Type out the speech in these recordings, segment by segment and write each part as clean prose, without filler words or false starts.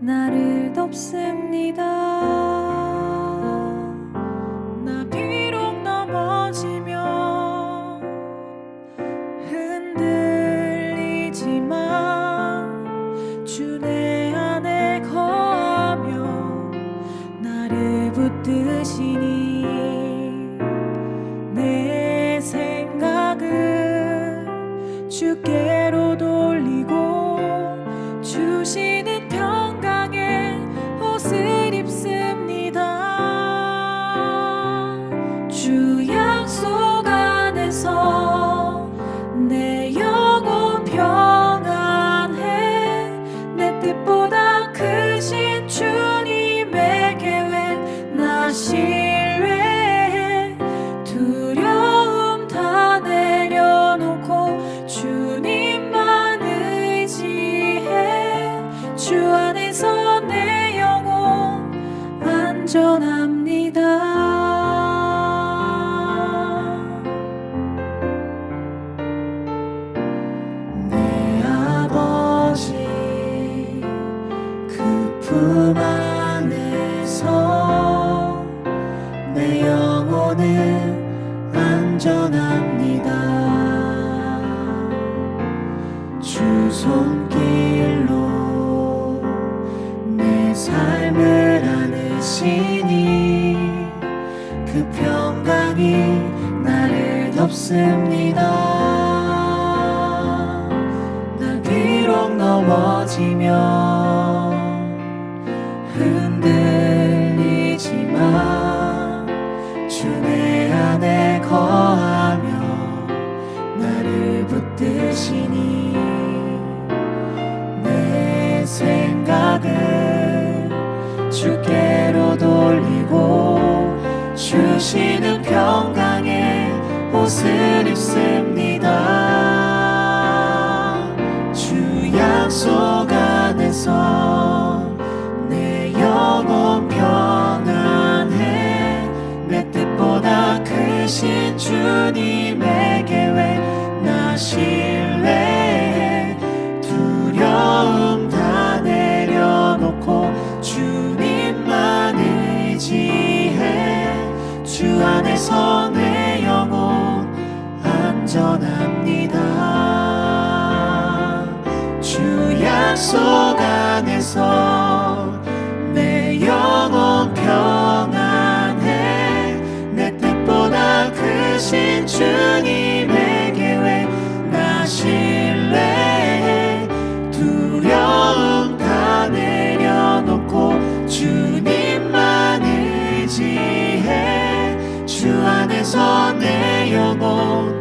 나를 덮습니다. 나 비록 넘어지며 흔들리지만 주 내 안에 거하며 나를 붙드시니 내 생각을 주께로 돌리고 주시는 평강의 옷을 입습니다. 주 약속 안에서 내 영혼 평안해. 내 뜻보다 크신 주님의 계획 나 신뢰해. 두려움 다 내려놓고 주님만 의지해. 주 안에서 내 영혼 안전합니다. 내 아버지 그 품 안에서 내 영혼은 안전합니다. 주 손길로 내 삶을 안으시니 그 평강이 나를 덮습니다. 나 비록 넘어지며 흔들리지만 주 내 안에 거하며 나를 붙드시니 내 생각을 주께로 돌리고 주시는 평강의 옷을 입습니다. 주 약속 안에서 내 영혼 평안해. 내 뜻보다 크신 주님의 계획 나 신뢰해. 두려움 다 내려놓고 주님만 의지해. 주 안에서 내 영혼 안전합니다. 주 약속 안에서 내 영혼 평안해. 내 뜻보다 크신 주님의 계획 나 신뢰해. 두려움 다 내려놓고 주님만 의지해. 주 안에서 내 영혼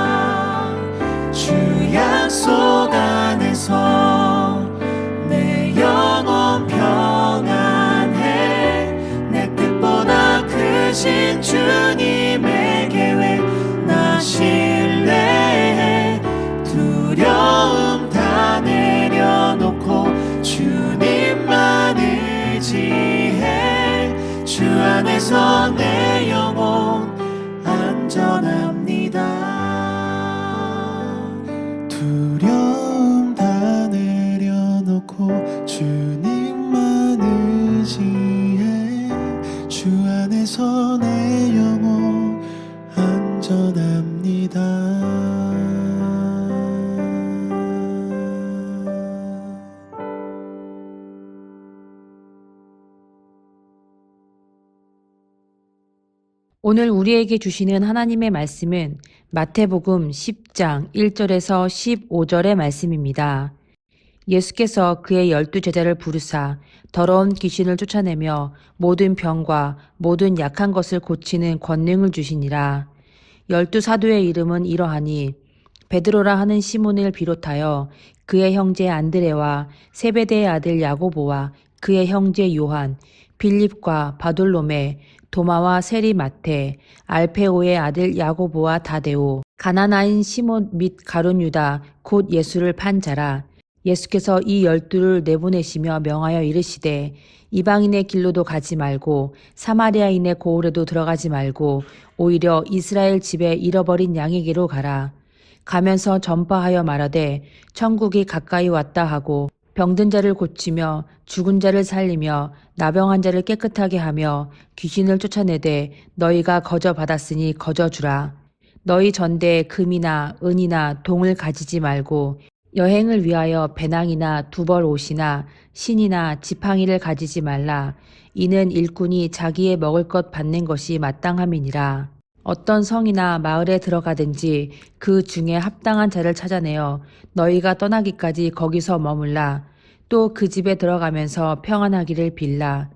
안전합니다. 주 약속 안에서 내 영혼 평안해. 내 뜻보다 크신 주님의 계획 나 신뢰해. 두려움 다 내려놓고 주님만 의지해. 주 안에서 내 영혼 안전합니다. 두려움 다 내려놓고 주님만 의지해. 주 안에서 내 영혼 안전합니다. 오늘 우리에게 주시는 하나님의 말씀은 마태복음 10장 1절에서 15절의 말씀입니다. 예수께서 그의 12제자를 부르사 더러운 귀신을 쫓아내며 모든 병과 모든 약한 것을 고치는 권능을 주시니라. 12사도의 이름은 이러하니 베드로라 하는 시몬을 비롯하여 그의 형제 안드레와 세베대의 아들 야고보와 그의 형제 요한, 빌립과 바돌로메, 도마와 세리 마테, 알페오의 아들 야고보와 다데오, 가나나인 시몬 및 가룟 유다 곧 예수를 판 자라. 예수께서 이 12를 내보내시며 명하여 이르시되 이방인의 길로도 가지 말고 사마리아인의 고을에도 들어가지 말고 오히려 이스라엘 집에 잃어버린 양에게로 가라. 가면서 전파하여 말하되 천국이 가까이 왔다 하고 병든 자를 고치며 죽은 자를 살리며 나병한 자를 깨끗하게 하며 귀신을 쫓아내되 너희가 거저 받았으니 거저 주라. 너희 전대에 금이나 은이나 동을 가지지 말고 여행을 위하여 배낭이나 두벌 옷이나 신이나 지팡이를 가지지 말라. 이는 일꾼이 자기의 먹을 것 받는 것이 마땅함이니라. 어떤 성이나 마을에 들어가든지 그 중에 합당한 자를 찾아내어 너희가 떠나기까지 거기서 머물라. 또 그 집에 들어가면서 평안하기를 빌라.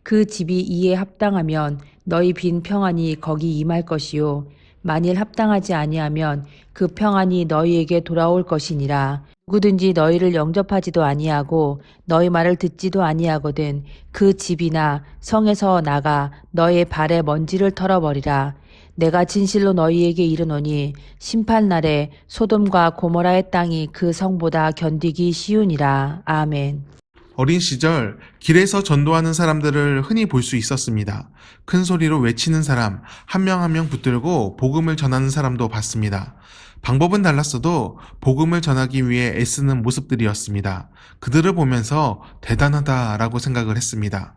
그 집이 이에 합당하면 너희 빈 평안이 거기 임할 것이요. 만일 합당하지 아니하면 그 평안이 너희에게 돌아올 것이니라. 누구든지 너희를 영접하지도 아니하고 너희 말을 듣지도 아니하거든 그 집이나 성에서 나가 너희의 발에 먼지를 털어버리라. 내가 진실로 너희에게 이르노니 심판날에 소돔과 고모라의 땅이 그 성보다 견디기 쉬우니라. 아멘. 어린 시절 길에서 전도하는 사람들을 흔히 볼 수 있었습니다. 큰 소리로 외치는 사람, 한 명 한 명 붙들고 복음을 전하는 사람도 봤습니다. 방법은 달랐어도 복음을 전하기 위해 애쓰는 모습들이었습니다. 그들을 보면서 대단하다라고 생각을 했습니다.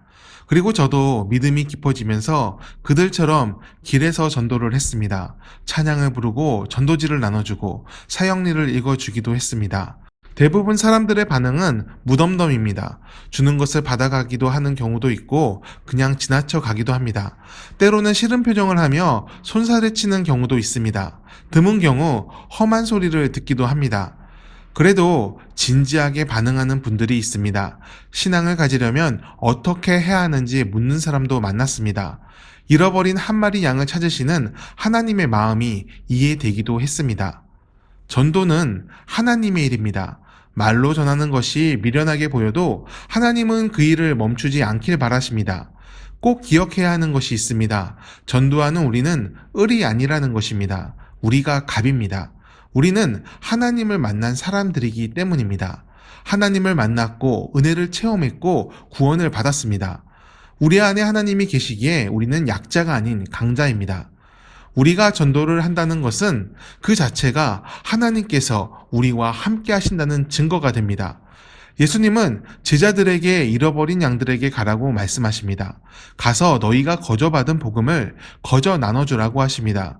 그리고 저도 믿음이 깊어지면서 그들처럼 길에서 전도를 했습니다. 찬양을 부르고 전도지를 나눠주고 사역리를 읽어주기도 했습니다. 대부분 사람들의 반응은 무덤덤입니다. 주는 것을 받아가기도 하는 경우도 있고 그냥 지나쳐 가기도 합니다. 때로는 싫은 표정을 하며 손살을 치는 경우도 있습니다. 드문 경우 험한 소리를 듣기도 합니다. 그래도 진지하게 반응하는 분들이 있습니다. 신앙을 가지려면 어떻게 해야 하는지 묻는 사람도 만났습니다. 잃어버린 한 마리 양을 찾으시는 하나님의 마음이 이해되기도 했습니다. 전도는 하나님의 일입니다. 말로 전하는 것이 미련하게 보여도 하나님은 그 일을 멈추지 않길 바라십니다. 꼭 기억해야 하는 것이 있습니다. 전도하는 우리는 을이 아니라는 것입니다. 우리가 갑입니다. 우리는 하나님을 만난 사람들이기 때문입니다. 하나님을 만났고 은혜를 체험했고 구원을 받았습니다. 우리 안에 하나님이 계시기에 우리는 약자가 아닌 강자입니다. 우리가 전도를 한다는 것은 그 자체가 하나님께서 우리와 함께 하신다는 증거가 됩니다. 예수님은 제자들에게 잃어버린 양들에게 가라고 말씀하십니다. 가서 너희가 거저 받은 복음을 거저 나눠주라고 하십니다.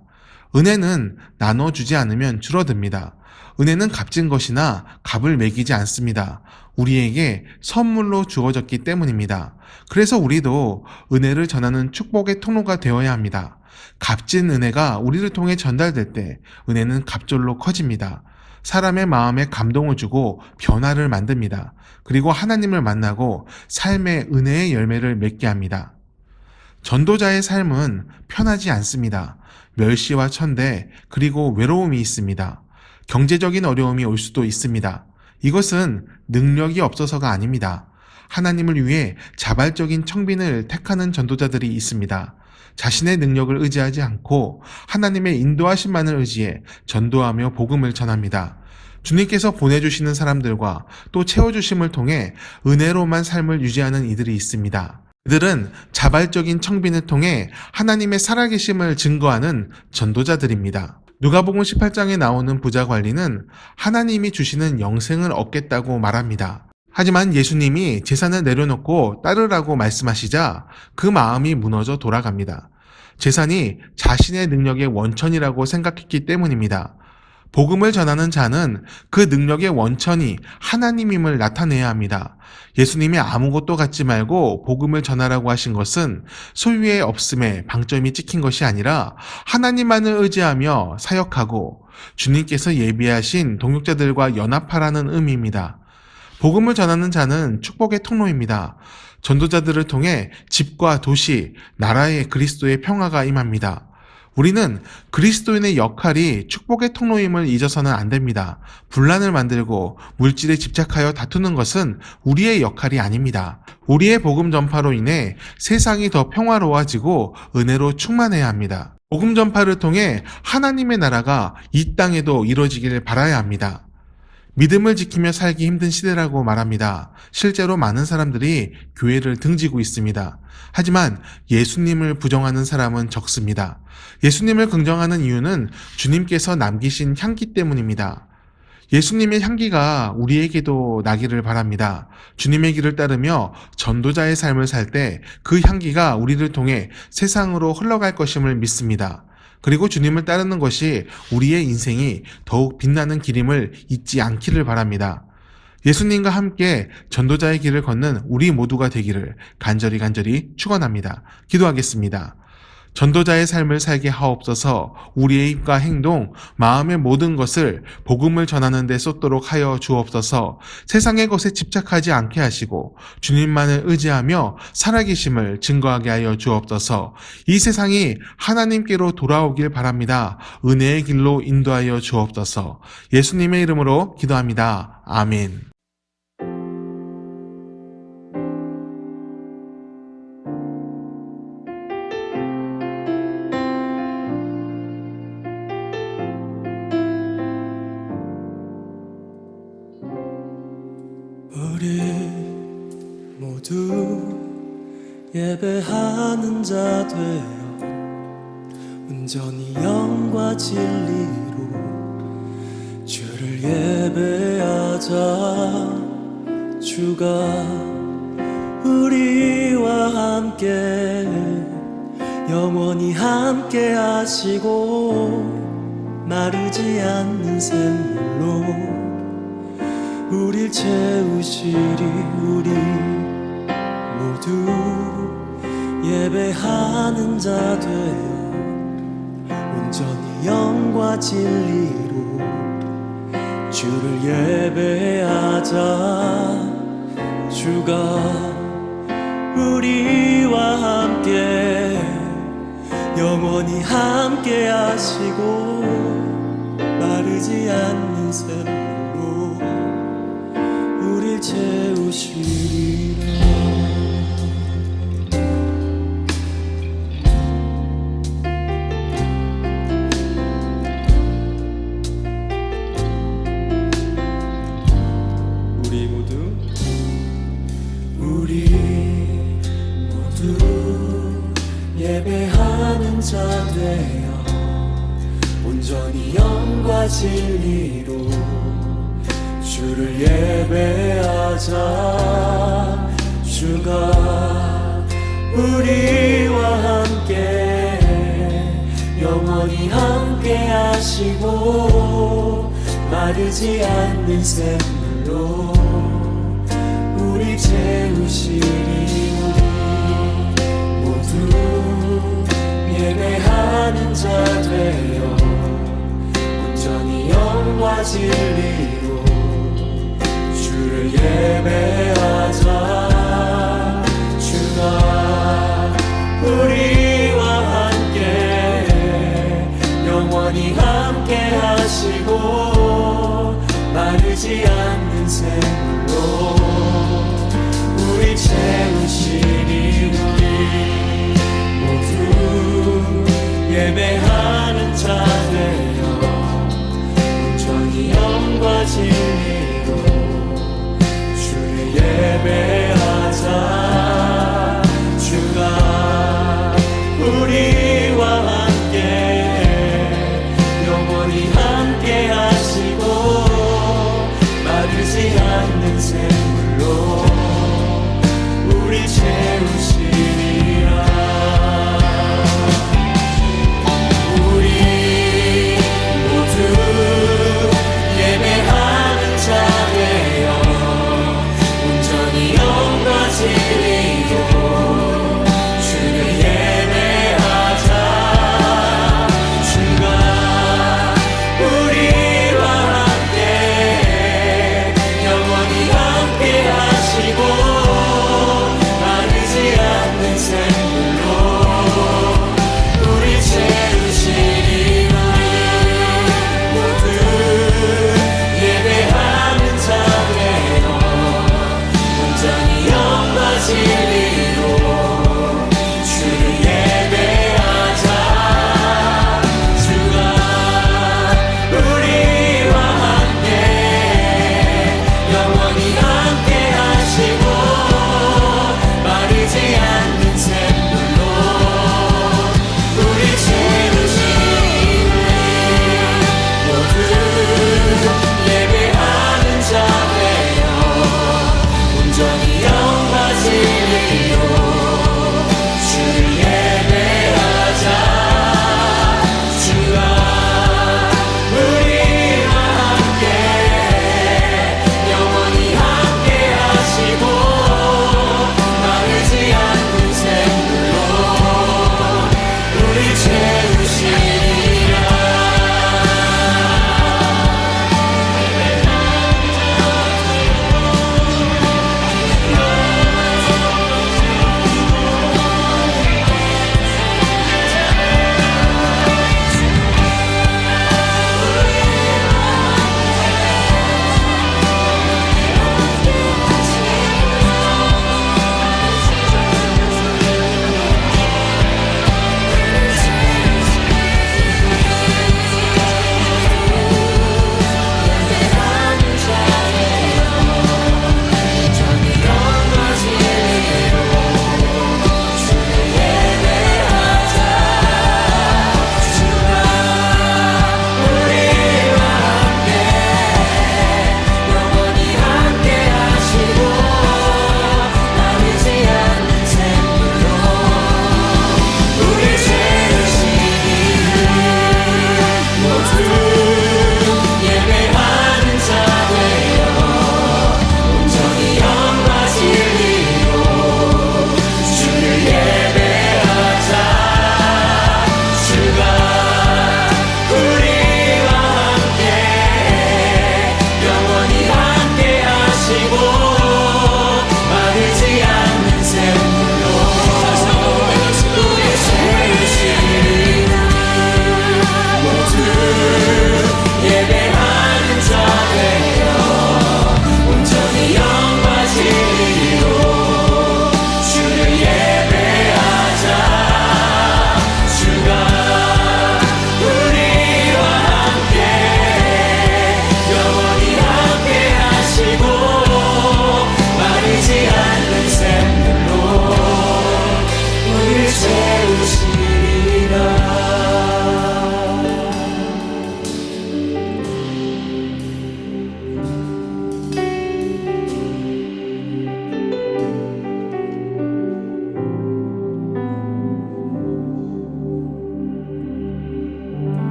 은혜는 나눠주지 않으면 줄어듭니다. 은혜는 값진 것이나 값을 매기지 않습니다. 우리에게 선물로 주어졌기 때문입니다. 그래서 우리도 은혜를 전하는 축복의 통로가 되어야 합니다. 값진 은혜가 우리를 통해 전달될 때 은혜는 갑절로 커집니다. 사람의 마음에 감동을 주고 변화를 만듭니다. 그리고 하나님을 만나고 삶의 은혜의 열매를 맺게 합니다. 전도자의 삶은 편하지 않습니다. 멸시와 천대, 그리고 외로움이 있습니다. 경제적인 어려움이 올 수도 있습니다. 이것은 능력이 없어서가 아닙니다. 하나님을 위해 자발적인 청빈을 택하는 전도자들이 있습니다. 자신의 능력을 의지하지 않고 하나님의 인도하심만을 의지해 전도하며 복음을 전합니다. 주님께서 보내주시는 사람들과 또 채워주심을 통해 은혜로만 삶을 유지하는 이들이 있습니다. 그들은 자발적인 청빈을 통해 하나님의 살아계심을 증거하는 전도자들입니다. 누가복음 18장에 나오는 부자 관리는 하나님이 주시는 영생을 얻겠다고 말합니다. 하지만 예수님이 재산을 내려놓고 따르라고 말씀하시자 그 마음이 무너져 돌아갑니다. 재산이 자신의 능력의 원천이라고 생각했기 때문입니다. 복음을 전하는 자는 그 능력의 원천이 하나님임을 나타내야 합니다. 예수님이 아무것도 갖지 말고 복음을 전하라고 하신 것은 소유의 없음에 방점이 찍힌 것이 아니라 하나님만을 의지하며 사역하고 주님께서 예비하신 동역자들과 연합하라는 의미입니다. 복음을 전하는 자는 축복의 통로입니다. 전도자들을 통해 집과 도시, 나라의 그리스도의 평화가 임합니다. 우리는 그리스도인의 역할이 축복의 통로임을 잊어서는 안 됩니다. 분란을 만들고 물질에 집착하여 다투는 것은 우리의 역할이 아닙니다. 우리의 복음 전파로 인해 세상이 더 평화로워지고 은혜로 충만해야 합니다. 복음 전파를 통해 하나님의 나라가 이 땅에도 이루어지기를 바라야 합니다. 믿음을 지키며 살기 힘든 시대라고 말합니다. 실제로 많은 사람들이 교회를 등지고 있습니다. 하지만 예수님을 부정하는 사람은 적습니다. 예수님을 긍정하는 이유는 주님께서 남기신 향기 때문입니다. 예수님의 향기가 우리에게도 나기를 바랍니다. 주님의 길을 따르며 전도자의 삶을 살 때 그 향기가 우리를 통해 세상으로 흘러갈 것임을 믿습니다. 그리고 주님을 따르는 것이 우리의 인생이 더욱 빛나는 길임을 잊지 않기를 바랍니다. 예수님과 함께 전도자의 길을 걷는 우리 모두가 되기를 간절히 축원합니다. 기도하겠습니다. 전도자의 삶을 살게 하옵소서. 우리의 입과 행동, 마음의 모든 것을 복음을 전하는 데 쏟도록 하여 주옵소서. 세상의 것에 집착하지 않게 하시고 주님만을 의지하며 살아계심을 증거하게 하여 주옵소서. 이 세상이 하나님께로 돌아오길 바랍니다. 은혜의 길로 인도하여 주옵소서. 예수님의 이름으로 기도합니다. 아멘. 우리 모두 예배하는 자 되어 온전히 영과 진리로 주를 예배하자. 주가 우리와 함께 영원히 함께 하시고 마르지 않는 샘물로 우릴 채우시리. 우리 모두 예배하는 자 되어 온전히 영과 진리로 주를 예배하자. 주가 우리와 함께 영원히 함께 하시고 마르지 않는 샘물로 우릴 채우시리라. 우리 모두 예배하는 자 되어 온전히 영과 진리로 주를 예배하자. 주가 우리와 함께 영원히 함께 하시고 마르지 않는 샘물로 우리 채우시리. 우리 모두 예배하는 자 되어 온전히 영과 진리로 주를 예배하자. 주가 우리와 함께 영원히 함께 하시고 마르지 않는 샘물로